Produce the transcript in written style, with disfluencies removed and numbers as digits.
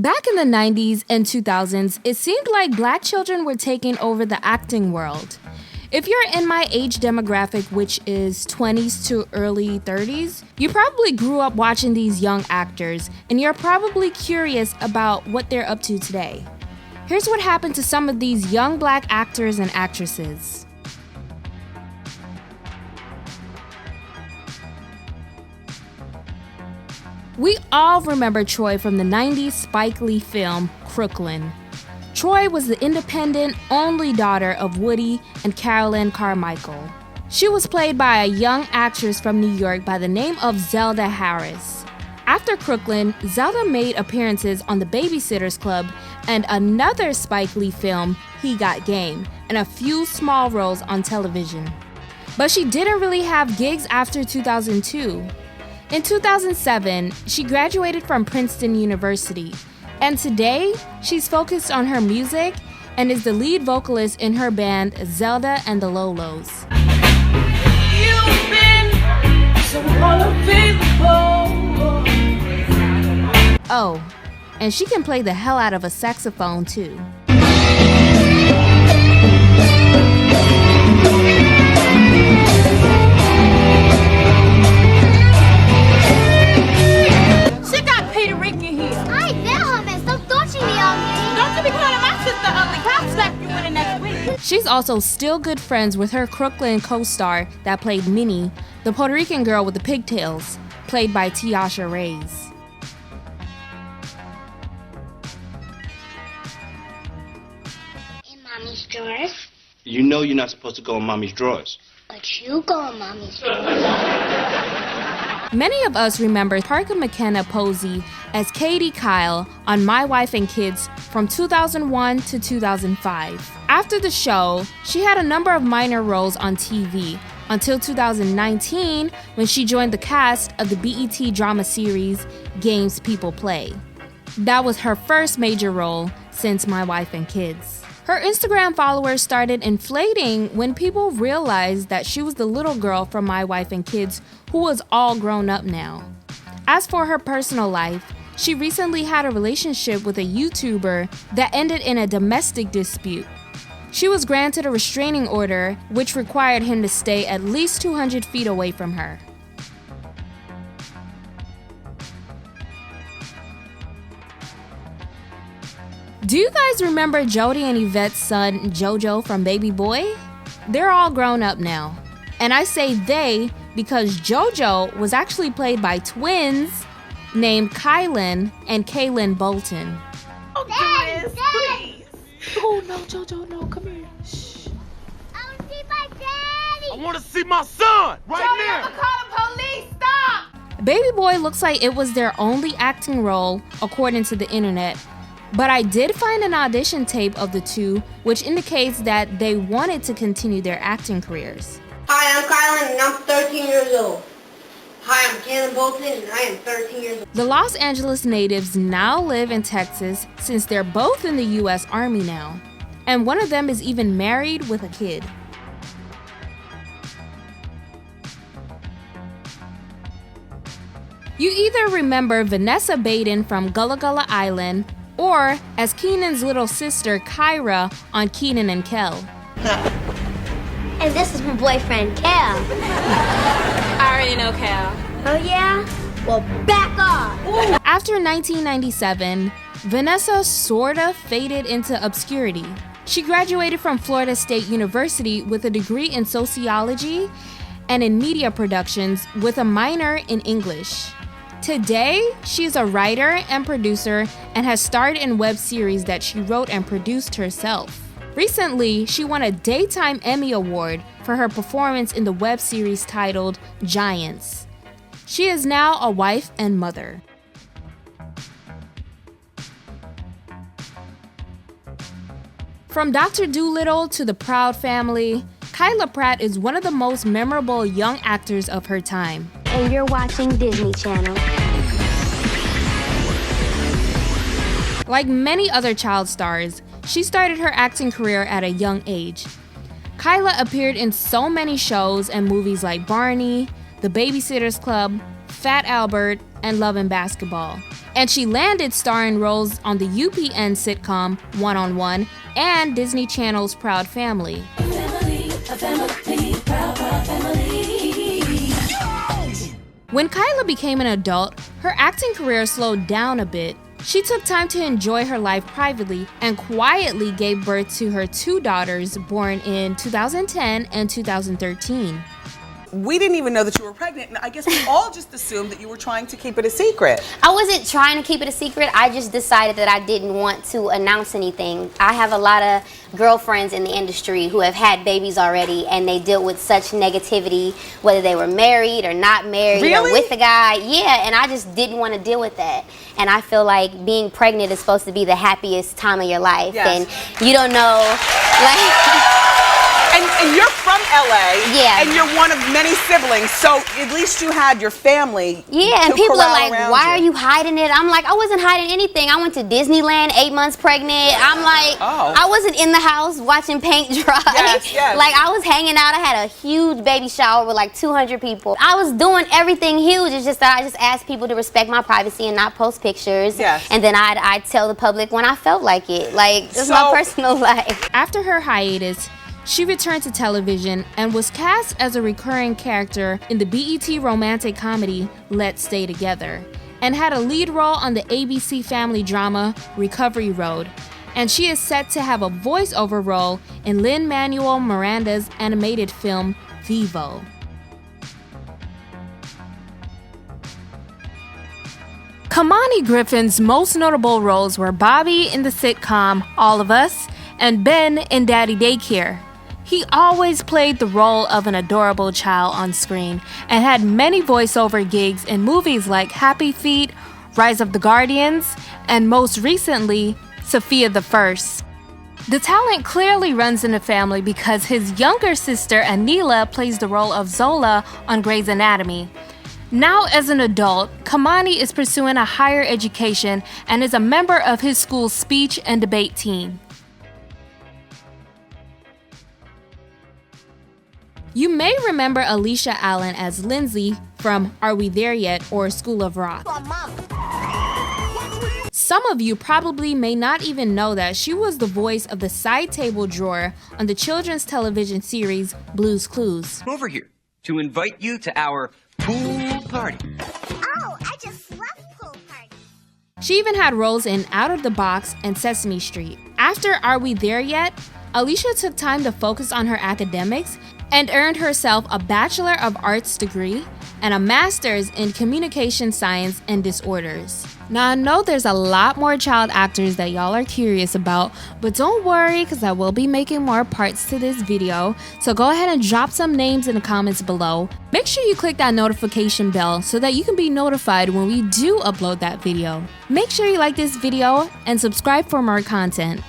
Back in the 90s and 2000s, it seemed like black children were taking over the acting world. If you're in my age demographic, which is 20s to early 30s, you probably grew up watching these young actors, and you're probably curious about what they're up to today. Here's what happened to some of these young black actors and actresses. We all remember Troy from the 90s Spike Lee film, Crooklyn. Troy was the independent, only daughter of Woody and Carolyn Carmichael. She was played by a young actress from New York by the name of Zelda Harris. After Crooklyn, Zelda made appearances on The Babysitters Club and another Spike Lee film, He Got Game, and a few small roles on television. But she didn't really have gigs after 2002. In 2007, she graduated from Princeton University, and today she's focused on her music and is the lead vocalist in her band Zelda and the Lolos. You've been so unavailable. Oh, and she can play the hell out of a saxophone too. She's also still good friends with her Crooklyn co-star that played Minnie, the Puerto Rican girl with the pigtails, played by Tiasha Reyes. In Mommy's drawers? You know you're not supposed to go in Mommy's drawers. But you go in Mommy's drawers. Many of us remember Parker McKenna Posey as Katie Kyle on My Wife and Kids from 2001 to 2005. After the show, she had a number of minor roles on TV until 2019 when she joined the cast of the BET drama series Games People Play. That was her first major role since My Wife and Kids. Her Instagram followers started inflating when people realized that she was the little girl from My Wife and Kids who was all grown up now. As for her personal life, she recently had a relationship with a YouTuber that ended in a domestic dispute. She was granted a restraining order, which required him to stay at least 200 feet away from her. Do you guys remember Jodie and Yvette's son, JoJo, from Baby Boy? They're all grown up now. And I say they because JoJo was actually played by twins named Kylan and Kaylin Bolton. Oh, Dad, please. Oh, no, JoJo, no, come here. Shh. I want to see my daddy. I want to see my son right Jodie, now. I'm gonna call the police. Stop. Baby Boy looks like it was their only acting role, according to the internet. But I did find an audition tape of the two, which indicates that they wanted to continue their acting careers. Hi, I'm Kylan and I'm 13 years old. Hi, I'm Cannon Bolton and I am 13 years old. The Los Angeles natives now live in Texas since they're both in the U.S. Army now. And one of them is even married with a kid. You either remember Vanessa Baton from Gullah Gullah Island, or as Keenan's little sister Kyra on Keenan and Kel. And this is my boyfriend, Kel. I already know Kel. Oh yeah? Well, back off. After 1997, Vanessa sorta faded into obscurity. She graduated from Florida State University with a degree in sociology and in media productions with a minor in English. Today, she's a writer and producer and has starred in web series that she wrote and produced herself. Recently, she won a Daytime Emmy Award for her performance in the web series titled Giants. She is now a wife and mother. From Dr. Dolittle to The Proud Family, Kyla Pratt is one of the most memorable young actors of her time. And you're watching Disney Channel. Like many other child stars, she started her acting career at a young age. Kyla appeared in so many shows and movies like Barney, The Babysitters Club, Fat Albert, and Love and Basketball. And she landed starring roles on the UPN sitcom One on One and Disney Channel's Proud Family. When Kyla became an adult, her acting career slowed down a bit. She took time to enjoy her life privately and quietly gave birth to her 2 daughters born in 2010 and 2013. We didn't even know that you were pregnant, and I guess we all just assumed that you were trying to keep it a secret. I wasn't trying to keep it a secret. I just decided that I didn't want to announce anything. I have a lot of girlfriends in the industry who have had babies already, and they deal with such negativity, whether they were married or not married or with a guy. Yeah, and I just didn't want to deal with that. And I feel like being pregnant is supposed to be the happiest time of your life. Yes. And you don't know, like... And you're from LA, yeah, and you're one of many siblings, so at least you had your family. Yeah, and people are like, why are you you hiding it? I'm like, I wasn't hiding anything. I went to Disneyland 8 months pregnant. I'm like, I wasn't in the house watching paint dry. Yes, yes. Like, I was hanging out. I had a huge baby shower with like 200 people. I was doing everything huge. It's just that I just asked people to respect my privacy and not post pictures. Yes. And then I'd tell the public when I felt like it. Like, it's my personal life. After her hiatus, she returned to television and was cast as a recurring character in the BET romantic comedy Let's Stay Together, and had a lead role on the ABC family drama Recovery Road. And she is set to have a voiceover role in Lin-Manuel Miranda's animated film Vivo. Kimani Griffin's most notable roles were Bobby in the sitcom All of Us and Ben in Daddy Daycare. He always played the role of an adorable child on screen and had many voiceover gigs in movies like Happy Feet, Rise of the Guardians, and most recently, Sophia the First. The talent clearly runs in the family because his younger sister Anila plays the role of Zola on Grey's Anatomy. Now as an adult, Kimani is pursuing a higher education and is a member of his school's speech and debate team. You may remember Elisha Allen as Lindsay from Are We There Yet or School of Rock. Some of you probably may not even know that she was the voice of the side table drawer on the children's television series Blue's Clues. Over here to invite you to our pool party. Oh, I just love pool parties. She even had roles in Out of the Box and Sesame Street. After Are We There Yet?, Elisha took time to focus on her academics and earned herself a Bachelor of Arts degree and a Master's in Communication Science and Disorders. Now I know there's a lot more child actors that y'all are curious about, but don't worry because I will be making more parts to this video, so go ahead and drop some names in the comments below. Make sure you click that notification bell so that you can be notified when we do upload that video. Make sure you like this video and subscribe for more content.